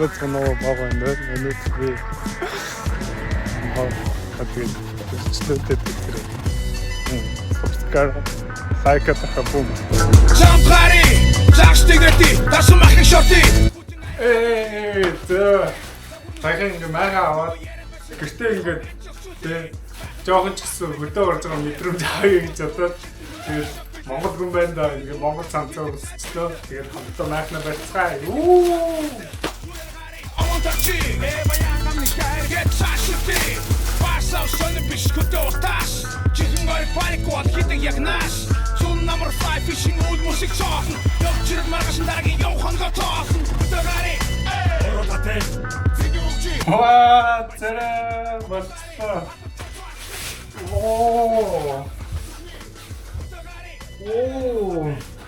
нөгөө баг байна. Өнөөдөр хатвид чөлөөтэй тэр. Subscribe лайк атах бум. Замгари, загштигэти, тасмахын шорти. Тайхан ингээ мага аваад гэртээ ингээд тий жоохон ч гэсэн хөдөө орж байгаа мэдрэмж авъя гэж бодоод тэгээд Монгол хүн байна да ингээ Монгол цамцаа өсчлөө тэгээд хамтдаа майхна барьцгаая. Амонтачи, баягам нишгэрэг цаашти. Пасаа сонь бишкутортас. Чихмэр парикот хитэг яг нас. Зун номер 5 fishing old music song. Явчир маргаш дараагийн явхан готоох. Дагари. Оротате. Ваа, цара болцоо.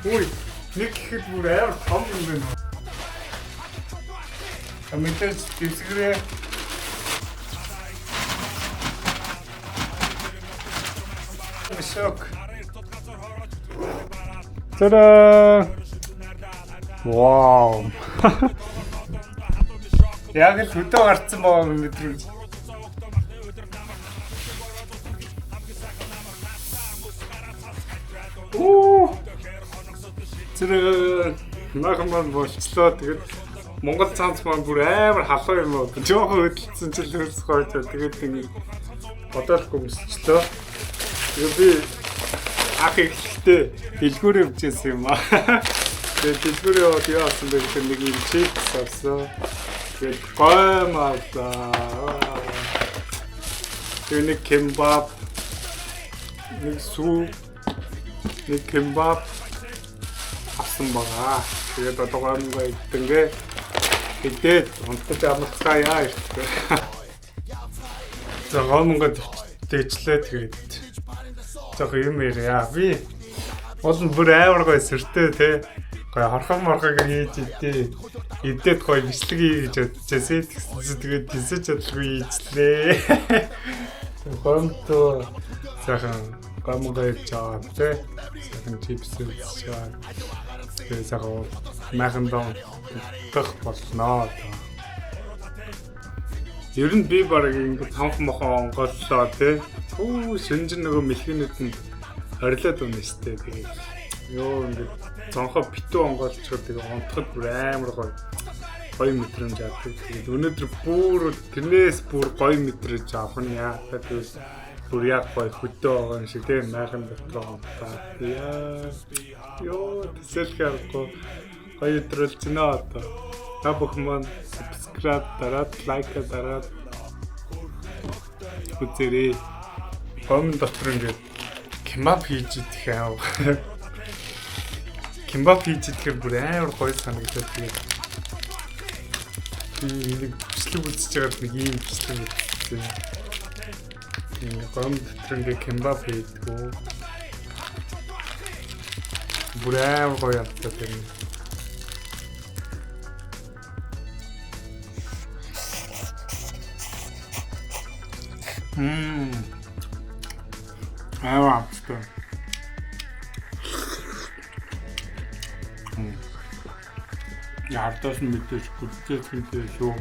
Ой, нэг хэд бүр амар том юм байна. Аминтэж дисгрээ. Шок. Та-да! Вау. Яг л хөдөө гарцсан байгаа мэдрэмж. Тэр нахман болчлоо. Тэгээд Монгол цамц маань бүр амар халуун юм уу. Жохон хөдөлсөн ч л хөрсгөө. Тэгээд ингэ бодохгүй өмсчлөө. Тэгээд би ах ихтэй дэлгүүрээ бичсэн юм аа. Тэгээд дэлгүүрээ яваад яасан бэ гэхээр нэг юм чипс авсан. Тэгээд гомаалаа. Тэгээд нэг кембаб, нэг суп, нэг кембаб авсан байгаа. Тэгээд одоо гомгаа идэнгээ. Тэгээд унтаж амарцгаая шүү. За гомгоо дэвчлээ тэгээд зөх юм яриа. Би бол бүр амар гой сэртэй те. Гой хорхон морхог хийж идээ. Идээд гой бичлэг хийж бодчихсан. Тэгээд дисэж чадлагүй ийжлээ. Гомто сайхан гомгоо чаа те. Сайхан чипс чаа. Тэгээд сайхан майхан дон тах болсноо. Ер нь би баг ингэ тамх мохон онгооллоо те. Шинжин нөгөө мэлхийнүүд нь орилоод байна штэ. Тэгээд ёо ингэ цонхоо битүү онгоолчод тэгээд онцгод бүр амар гоё мэдрэмж авдаг. Тэгээд өнөөдөр бүр тэрнээс бүр гоё мэдрэмж авах нь яа. Тэгээд бүр яг гоё хөдөө байгаа юм шиг те майхан дотор онтаа. Ёо тэсэлхэрко гоё өдрөлж нэ одоо. Та бүхэн маань subscribe дараад лайк дараад үзээрэй. Гомн дотор ингээд кембаб хийж идэх аа. Кембаб хийж идэхээр бүр амар гоё санагдаад тэгээд би нэг бичлэг үзэж байгаад нэг юм бичлэг үзсэн. Энэ гомн дотор ингээд кембаб хийдгүү. Бүр амар гоё явдаг юм. Аа, авчихсан. Яартаас нь мэдээж гүрдээ хинтэй шүү.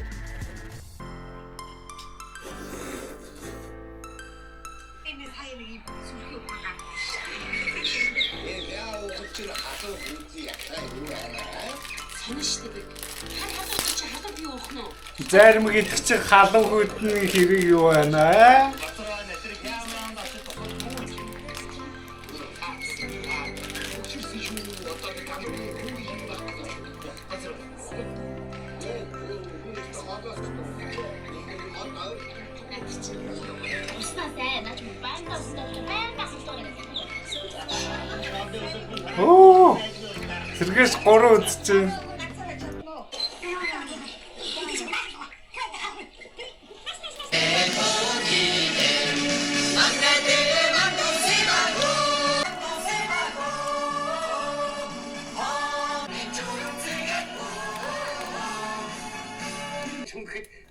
Энэ хайрыг сүрхий ухаа. Яа, өчигдөр хатуу хийх яхаа юу аа? Сонштой. Халуун чи халуун бий уух нь уу? Зарим гэдэг чинь халуун хүйдний хэрэг юу байна аа? Оо! Сэргээс 3 үзчихэ.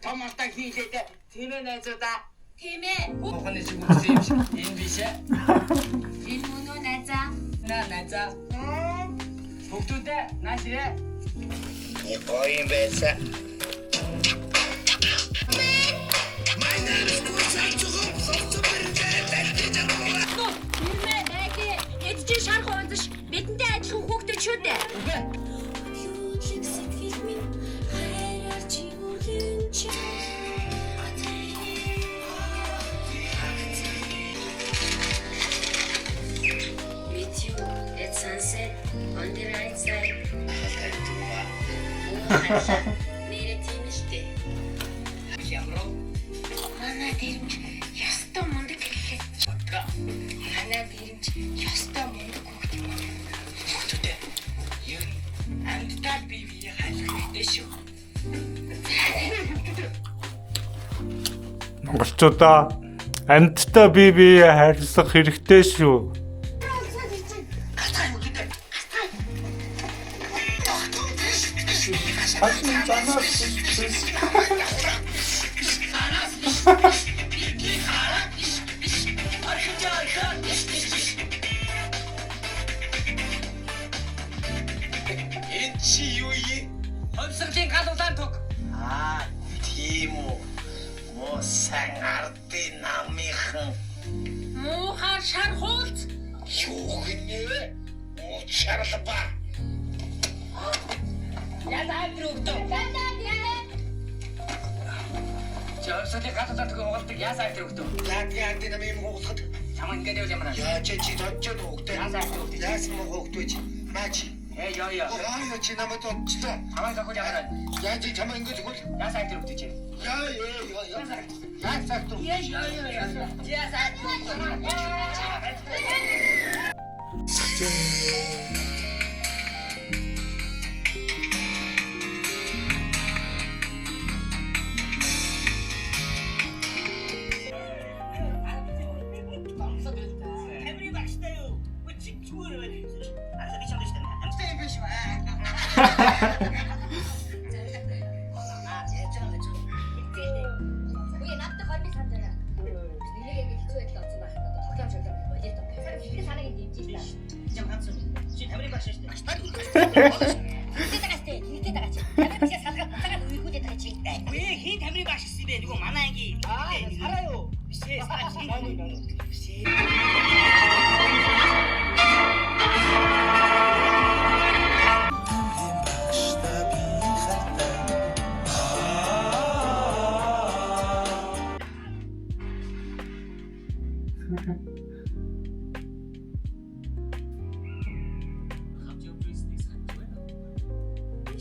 Том алтан хийлээ. Тийм ээ найзуудаа. Тийм ээ. Хохны шиг үгүй юм шиг. Энэ биш ээ. Энэ мөн найзаа. Найзаа. Бүгдүүдээ нааширээ. Гоё юм байсан. Нэрээ тийм л дээ. Ямар Манай дэрэмж ёстой мундаг хэллээ. Манай дэрэмж ёстой мундаг хөгт юм. хөтөдөө. Ер нь амьдтал бие хайх хэрэгтэй шүү. Монголчуудаа амьдтай бие биеэ хайрлах хэрэгтэй шүү. Гацаа юм гэдэг. Энэ чи юу юм? Хөвсглийн галуулаан туг. Тийм үү. Мосан ардын намынхан Муухай шар хуулц. юу гэнэ? Муучарлаа ба. Ядаадрөгдөө. Жорсоли галуулаан туг угалдаг яасаа өгдөө. Яг тийм юм угалахад чамд ингээд яв ямар. Яа чи тодчод өгдөө. Яасаа өгдөө. Яасан муу өгдөө чи. Маач. Яа. Яа чи намайг тодчтой. Чамайг дагуул ямар. Яа чи чамайг ингээд өгөл. Яасаа өгдөө чи. Яа. Яасаа өгдөө. Яасаа Every baxter, which is true. As a misunderstanding. I'm staying with you. Үгүй надад хормыг санаж байна. Нилээгээ хэцүү байдал олсон байх. Тоглоом шоглоом болоо тоо. Сарын ихний санааг дэмжиж та. Jam handsome. She every baxter. Тэгтээ тагаас тээ. Тэгтээ тагаач. Надад биш салгаад буцаагаад үйгүүдээ тагаач. We hit every baxter. See, they go manangi. Sarayo. She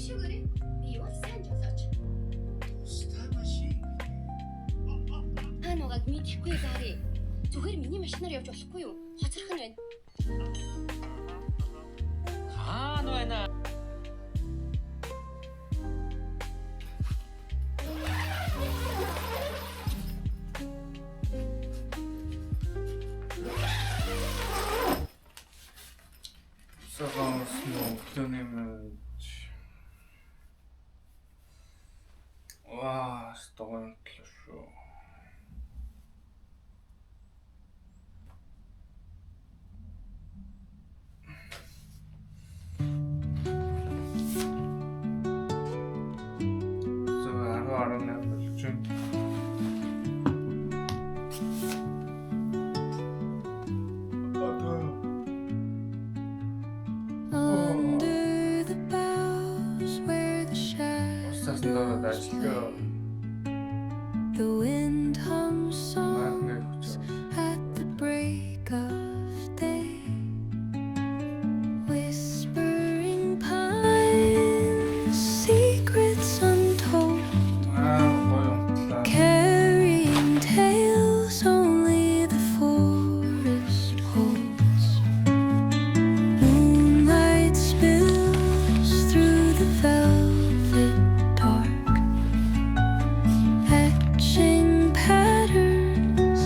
Шүгэрээ. Би юу сайн жолооч. Та нугаг мэдхгүй гаарэ. Зүгээр миний машинаар явж болохгүй юу? Хоцрох нь байна. Хаана байна? Сагаас нөтөнэмж. Ваа, стогонтлоо. Under the boughs where the shadows Ажлаа the wind hums songs Магнит at the break of day, whispering pines, secrets untold, гоёмтлаа. carrying tales only the forest holds. Moonlight spills through the velvet dark, etching patterns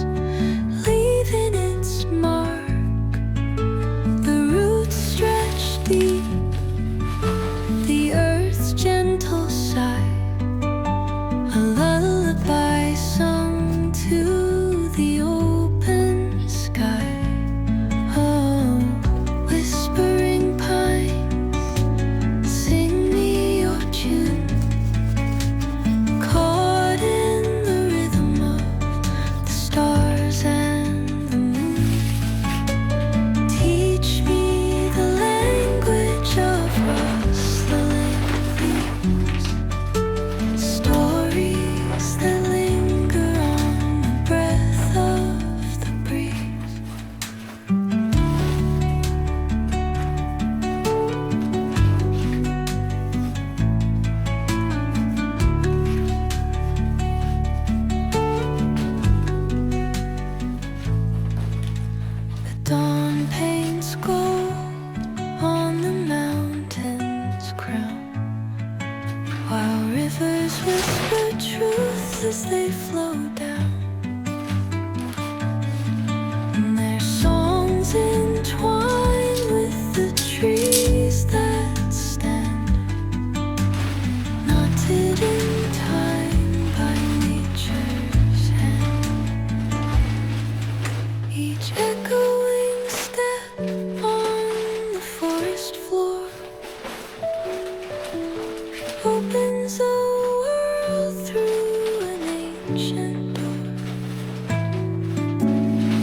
clouds as they flow down. And their songs entwine with the trees that stand, knotted in time by nature's hand. Each echoing step on the forest floor opens a world through an ancient door.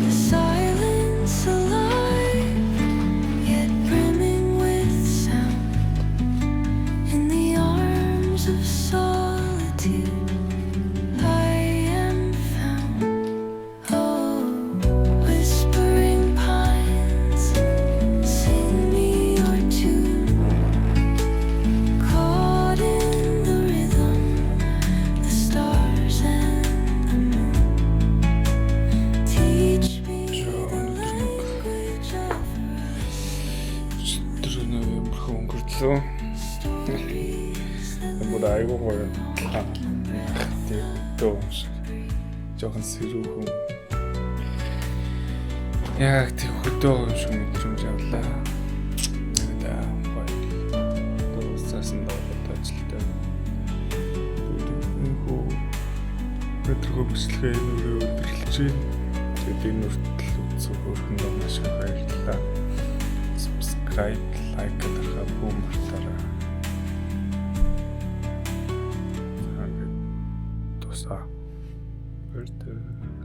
The silence alive, yet brimming with sound. In the arms of solitude, I am found. Oh, whispering pines, sing me your tune. Caught in the rhythm, the stars and the moon teach me the language of Тэр нөмөрхөн өнгөрдлөө. Бүр айгуу гоё. Тэгээд жоохон сэрүүхэн. Яг тэг хөдөө юм шиг мэдрэмж авлаа. Тэгээд гоё. Дууссан доод ажилтай. Хөө өдрөгөө бичлэгээ нүрээ өдөрлөж байна. Тэгээд энэ үртэл үзэх өрхөнд маш их баярлалаа. Subscribe, like гэдэг бүх мартаарай. Тусаа. Баярлалаа.